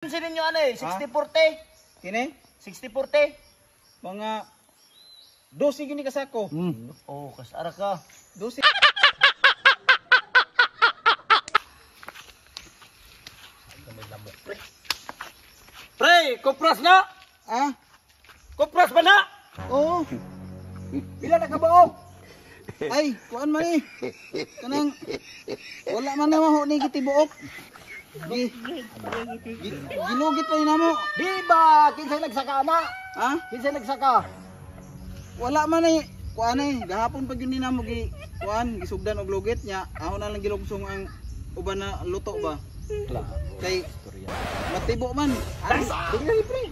Pansin ninyo ano eh, 60-40. Kini? 60-40. Mga 12 gini kasako. Oh, kasara ka. 12. Pre, kupras na! Ah? Kupras ba na? Oo. Pila na kabaog? Ay, kuan man eh. Kanang wala man naman ho ni gitibuok. Gilugit pa namo. Di ba, kinsay nagsaka na? Ha? Kinsay nagsaka? Wala man eh. Kuan eh, gahapon pag yun namo gi kuan gisugdan og lugit nya. Ako na lang gilugsong ang uban na luto ba. Kay matibo man.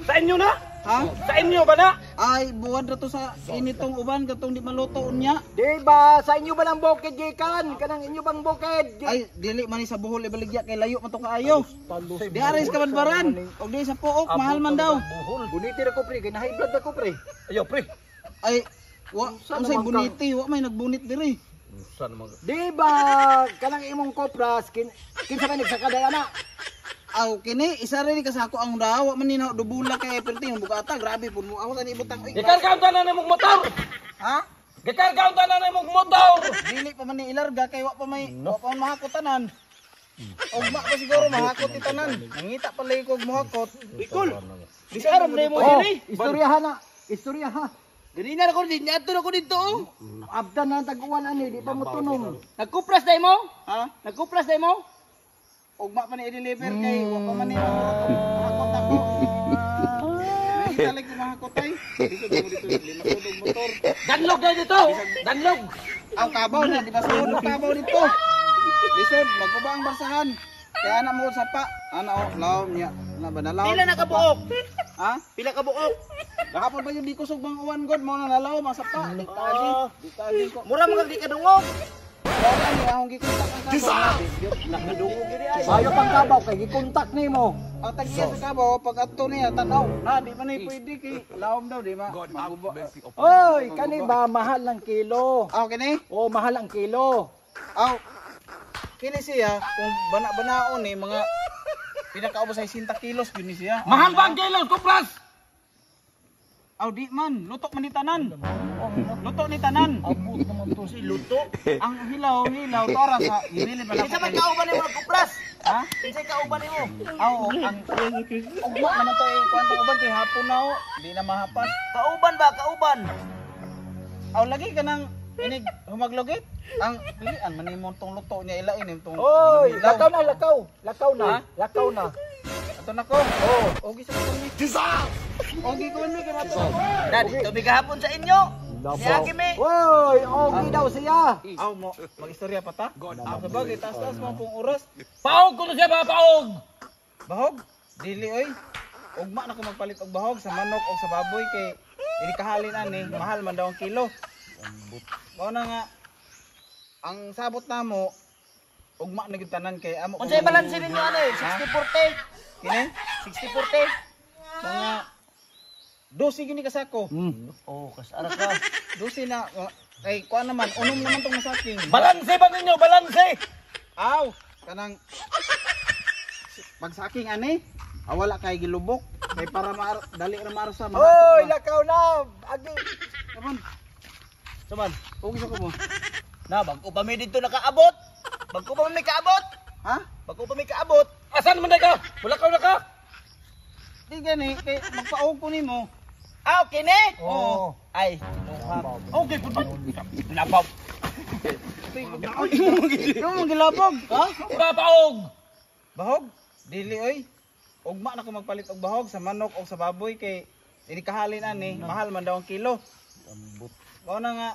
Sa inyo na? Ha? Sa inyo ba na? Ay, buwad ra to sa initong uban katong di maluto unya. Di ba, sa inyo ba ng bukid gikan? Kanang inyo bang bukid? Ay, dili man ni sa buhol ibaligya kay layo man to kaayo. Di aris ka badbaran. Og di sa puok mahal man daw. Buniti ra ko pre, kay na-high blood ako pre. Ayo pre. Ay, unsay buniti, wa may nagbunit diri. Di ba, kanang imong kopras, kinsa may nagsaka dala na? Aw kini isa rin ka sa ako ang dawa man ni na dubula kay perting ang bukata grabe pud mo ako tani ibutang. Gikarga na imong motor. Ha? Gikarga na imong motor. Dili pa man ni ilarga kay wa pa man mahakutanan. Ugma pa siguro mahakot itanan. Nangita pa lay ko og mahakot. Bikol. Bisaram na mo diri. Istoryahan na. Istorya ha. Diri na ako din, ato na ko dito. Abdan na tag-uwan ani, di pa mo tunong. Nagkupras day mo? Ha? Nagkupras day mo? Ugma pa ni i-deliver kay wa pa man ni mahakot ako. Nangita lay ko mahakot ay. Dito lima tudog motor. Danlog na dito. Danlog. Ang kabaw na di ba sud kabaw dito. Lisod magkuba ang barsahan. Kaya anak mo sa pa. Ana o laom niya. Na ba nalaw? Pila na kabuok? Ha? Pila kabuok? Kahapon pa yung di kusog bang uwan god mo na nalaw masapa. Di tagi ko. Mura mo kang di kadungog. Wala ni akong gikontak ang kabaw. Nakadungog diri ay. Ayo pang kabaw kay gikontak nimo. Ang tagiya sa kabaw pag adto niya tanaw. Na di man ay pwede kay laom daw di ma. Magubo. Oy, kani ba mahal ng kilo? Aw kini? Oh, mahal ang kilo. Aw. Kini siya kung bana-banaon ni mga pinakaubos ay 60 kilos yun ni siya. Mahal ba ang kilo, kupras? Aw di man, luto man ni tanan. Luto ni tanan. Abot naman to si luto. Ang hilaw tara sa ibili man Kinsa man kauban nimo kupras? Ha? Kinsa kauban nimo? Aw ang ugma naman to ay kwanto uban kay hapon na o. Di na mahapas. Kauban ba, kauban? Aw lagi ka nang inig humaglugit. Ang pilian man imong tong luto niya ilain imong tong. Oy, lakaw na, lakaw. Lakaw na, Ha? lakaw na. Ato na ko. Oh, ogi sa ko ni. Ogi ko ni kay ato. Dad, tubig kahapon sa inyo. Niagi me. Oy, okay daw siya. Aw mo magistorya pa ta? Sa bagay taas-taas mo pong oras. Paog ko na siya ba, paog? Bahog? Dili oy. Ugma na ko magpalit og bahog sa manok o sa baboy kay dili kahalin ani, mahal man daw ang kilo. Mao na nga ang sabot namo ugma na gyud tanan kay amo. Unsay balanse ninyo ano eh, 60-40. Kini? 60-40. Mga 12 gini kasako. Oh, kasara ka. 12 na kay kuan naman unom naman tong masaking. Balanse ba ninyo, balanse? Aw, kanang pagsaking ani, wala kay gilubok kay para dali ra marsa Oy, lakaw na. Agi. Saman. Saman. Ugi sa ko mo. Na, bago pa may dito nakaabot. Bago pa may kaabot. Ha? Bago pa may kaabot. Asan man na ka? Wala ka. Di gani kay magpaog ko nimo. Ah, okay ne? Oo. Ay, okay po ba? Labaw. Imo gilabog, ha? Papaog. Bahog? Dili oy. Ugma na ko magpalit og bahog sa manok o sa baboy kay dili kahalin ani, mahal man daw ang kilo. Mao na nga